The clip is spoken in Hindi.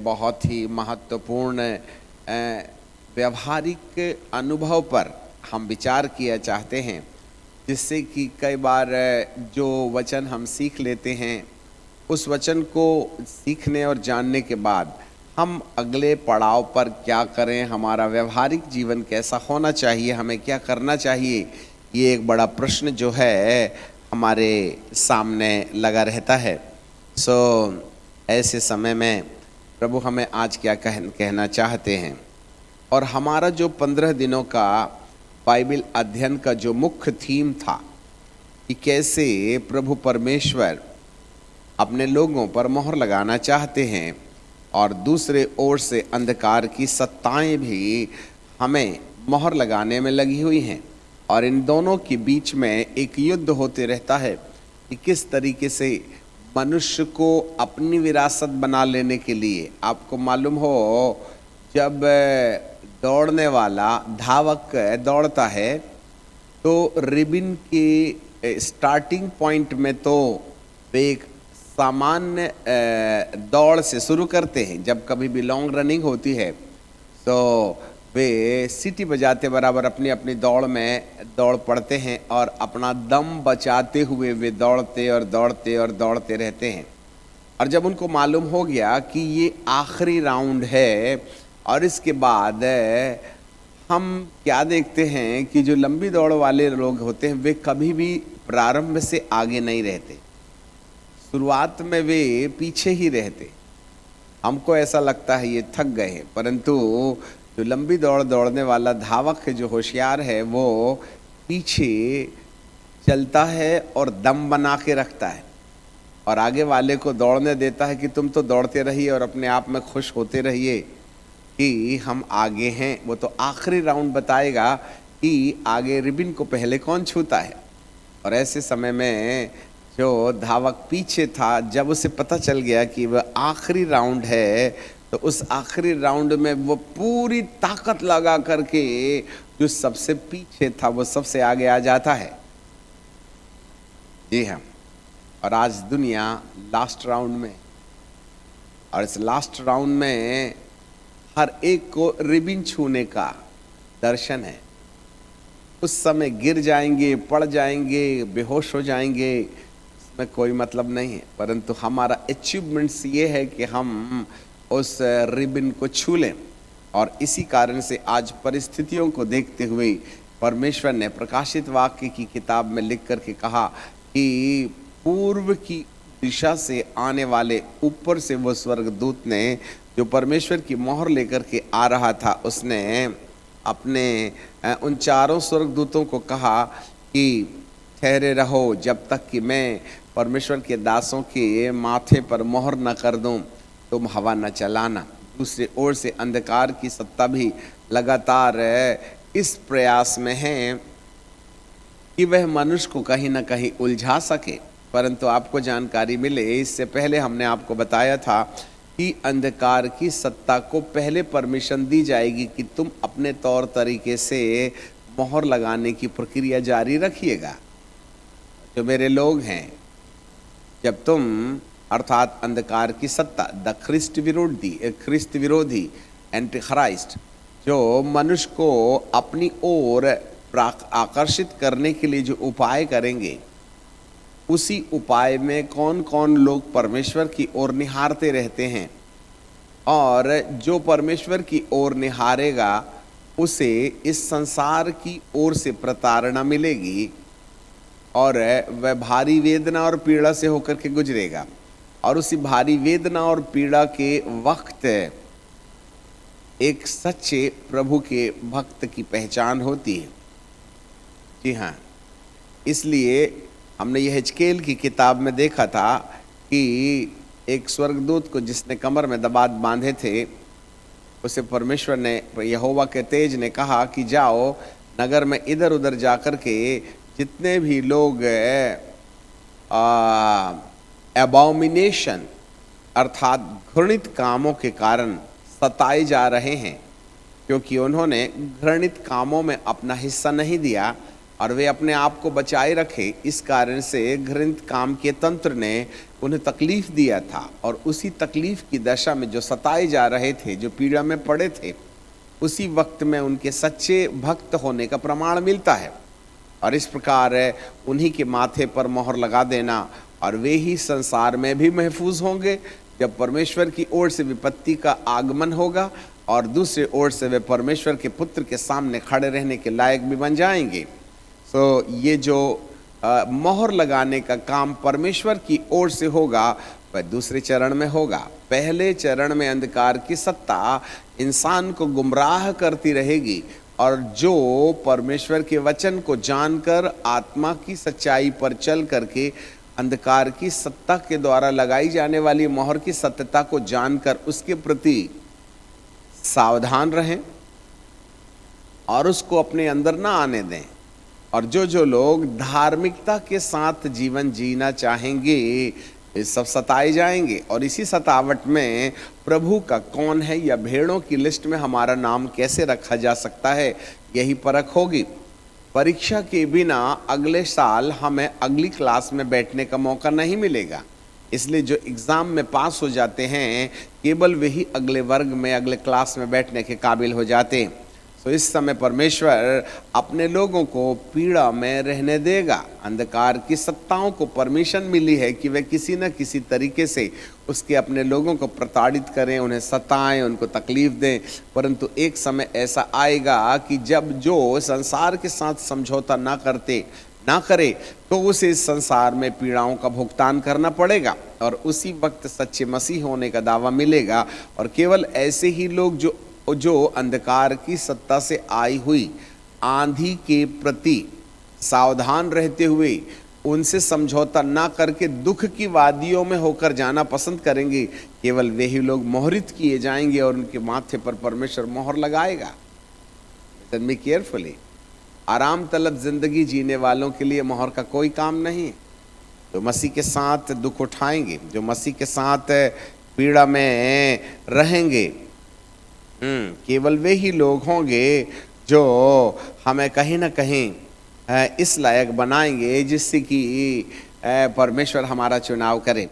बहुत ही महत्वपूर्ण व्यवहारिक अनुभव पर हम विचार किया चाहते हैं, जिससे कि कई बार जो वचन हम सीख लेते हैं, उस वचन को सीखने और जानने के बाद हम अगले पड़ाव पर क्या करें, हमारा व्यवहारिक जीवन कैसा होना चाहिए, हमें क्या करना चाहिए, ये एक बड़ा प्रश्न जो है हमारे सामने लगा रहता है। ऐसे समय में प्रभु हमें आज क्या कहना चाहते हैं, और हमारा जो 15 दिनों का बाइबल अध्ययन का जो मुख्य थीम था कि कैसे प्रभु परमेश्वर अपने लोगों पर मोहर लगाना चाहते हैं और दूसरे ओर से अंधकार की सत्ताएं भी हमें मोहर लगाने में लगी हुई हैं, और इन दोनों के बीच में एक युद्ध होते रहता है कि किस तरीके से मनुष्य को अपनी विरासत बना लेने के लिए। आपको मालूम हो, जब दौड़ने वाला धावक दौड़ता है तो रिबन के स्टार्टिंग पॉइंट में तो वे एक सामान्य दौड़ से शुरू करते हैं। जब कभी भी लॉन्ग रनिंग होती है तो वे सीटी बजाते बराबर अपनी अपनी दौड़ में दौड़ पड़ते हैं और अपना दम बचाते हुए वे दौड़ते और दौड़ते और दौड़ते रहते हैं। और जब उनको मालूम हो गया कि ये आखिरी राउंड है, और इसके बाद हम क्या देखते हैं कि जो लंबी दौड़ वाले लोग होते हैं वे कभी भी प्रारंभ से आगे नहीं रहते, शुरुआत में वे पीछे ही रहते। हमको ऐसा लगता है ये थक गए हैं, परंतु जो लंबी दौड़ दौड़ने वाला धावक है, जो होशियार है, वो पीछे चलता है और दम बना के रखता है और आगे वाले को दौड़ने देता है कि तुम तो दौड़ते रहिए और अपने आप में खुश होते रहिए कि हम आगे हैं। वो तो आखिरी राउंड बताएगा कि आगे रिबन को पहले कौन छूता है। और ऐसे समय में जो धावक पीछे था, जब उसे पता चल गया कि वह आखिरी राउंड है, तो उस आखिरी राउंड में वो पूरी ताकत लगा करके जो सबसे पीछे था वो सबसे आगे आ जाता है। जी हाँ, और आज दुनिया लास्ट राउंड में, और इस लास्ट राउंड में हर एक को रिबन छूने का दर्शन है। उस समय गिर जाएंगे, पड़ जाएंगे, बेहोश हो जाएंगे, इसमें कोई मतलब नहीं है, परंतु हमारा अचीवमेंट्स ये है कि हम उस रिबन को छू लें। और इसी कारण से आज परिस्थितियों को देखते हुए परमेश्वर ने प्रकाशित वाक्य की किताब में लिख करके कहा कि पूर्व की दिशा से आने वाले ऊपर से वो स्वर्गदूत ने, जो परमेश्वर की मोहर लेकर के आ रहा था, उसने अपने उन चारों स्वर्गदूतों को कहा कि ठहरे रहो जब तक कि मैं परमेश्वर के दासों के माथे पर मोहर न कर दूं, तुम हवा न चलाना। दूसरी ओर से अंधकार की सत्ता भी लगातार इस प्रयास में है कि वह मनुष्य को कहीं ना कहीं उलझा सके। परंतु आपको जानकारी मिले, इससे पहले हमने आपको बताया था कि अंधकार की सत्ता को पहले परमिशन दी जाएगी कि तुम अपने तौर तरीके से मोहर लगाने की प्रक्रिया जारी रखिएगा। जो मेरे लोग हैं, जब तुम अर्थात अंधकार की सत्ता, द ख्रिस्त विरोधी एंटी क्राइस्ट, जो मनुष्य को अपनी ओर आकर्षित करने के लिए जो उपाय करेंगे, उसी उपाय में कौन कौन लोग परमेश्वर की ओर निहारते रहते हैं, और जो परमेश्वर की ओर निहारेगा उसे इस संसार की ओर से प्रताड़ना मिलेगी और वह भारी वेदना और पीड़ा से होकर के गुजरेगा। और उसी भारी वेदना और पीड़ा के वक्त एक सच्चे प्रभु के भक्त की पहचान होती है। जी हाँ, इसलिए हमने यह हिजकेल की किताब में देखा था कि एक स्वर्गदूत को जिसने कमर में दबात बांधे थे, उसे परमेश्वर ने, यहोवा के तेज ने कहा कि जाओ नगर में इधर उधर जाकर के जितने भी लोग एबॉमिनेशन अर्थात घृणित कामों के कारण सताए जा रहे हैं, क्योंकि उन्होंने घृणित कामों में अपना हिस्सा नहीं दिया, और वे अपने आप को बचाए रखे, इस कारण से घृणित काम के तंत्र ने उन्हें तकलीफ दिया था। और उसी तकलीफ की दशा में जो सताए जा रहे थे, जो पीड़ा में पड़े थे, उसी वक्त में उनके सच्चे भक्त होने का प्रमाण मिलता है। और इस प्रकार उन्हीं के माथे पर मोहर लगा देना, और वे ही संसार में भी महफूज होंगे जब परमेश्वर की ओर से विपत्ति का आगमन होगा, और दूसरी ओर से वे परमेश्वर के पुत्र के सामने खड़े रहने के लायक भी बन जाएंगे। तो ये जो मोहर लगाने का काम परमेश्वर की ओर से होगा, वह दूसरे चरण में होगा। पहले चरण में अंधकार की सत्ता इंसान को गुमराह करती रहेगी, और जो परमेश्वर के वचन को जानकर आत्मा की सच्चाई पर चल करके अंधकार की सत्ता के द्वारा लगाई जाने वाली मोहर की सत्यता को जानकर उसके प्रति सावधान रहें और उसको अपने अंदर ना आने दें। और जो लोग धार्मिकता के साथ जीवन जीना चाहेंगे, वे सब सताए जाएंगे। और इसी सतावट में प्रभु का कौन है या भेड़ों की लिस्ट में हमारा नाम कैसे रखा जा सकता है, यही परख होगी। परीक्षा के बिना अगले साल हमें अगली क्लास में बैठने का मौका नहीं मिलेगा। इसलिए जो एग्ज़ाम में पास हो जाते हैं, केवल वही अगले वर्ग में, अगले क्लास में बैठने के काबिल हो जाते हैं। तो इस समय परमेश्वर अपने लोगों को पीड़ा में रहने देगा। अंधकार की सत्ताओं को परमिशन मिली है कि वे किसी न किसी तरीके से उसके अपने लोगों को प्रताड़ित करें, उन्हें सताएं, उनको तकलीफ दें। परंतु एक समय ऐसा आएगा कि जब जो संसार के साथ समझौता ना करे तो उसे इस संसार में पीड़ाओं का भुगतान करना पड़ेगा, और उसी वक्त सच्चे मसीह होने का दावा मिलेगा। और केवल ऐसे ही लोग जो अंधकार की सत्ता से आई हुई आंधी के प्रति सावधान रहते हुए उनसे समझौता ना करके दुख की वादियों में होकर जाना पसंद करेंगे, केवल वे ही लोग मोहरित किए जाएंगे और उनके माथे पर परमेश्वर मोहर लगाएगा। Listen me carefully. आराम तलब जिंदगी जीने वालों के लिए मोहर का कोई काम नहीं। जो मसीह के साथ दुख उठाएंगे, जो मसीह के साथ पीड़ा में रहेंगे, केवल वे ही लोग होंगे जो हमें कहीं ना कहीं इस लायक बनाएंगे जिससे कि परमेश्वर हमारा चुनाव करे।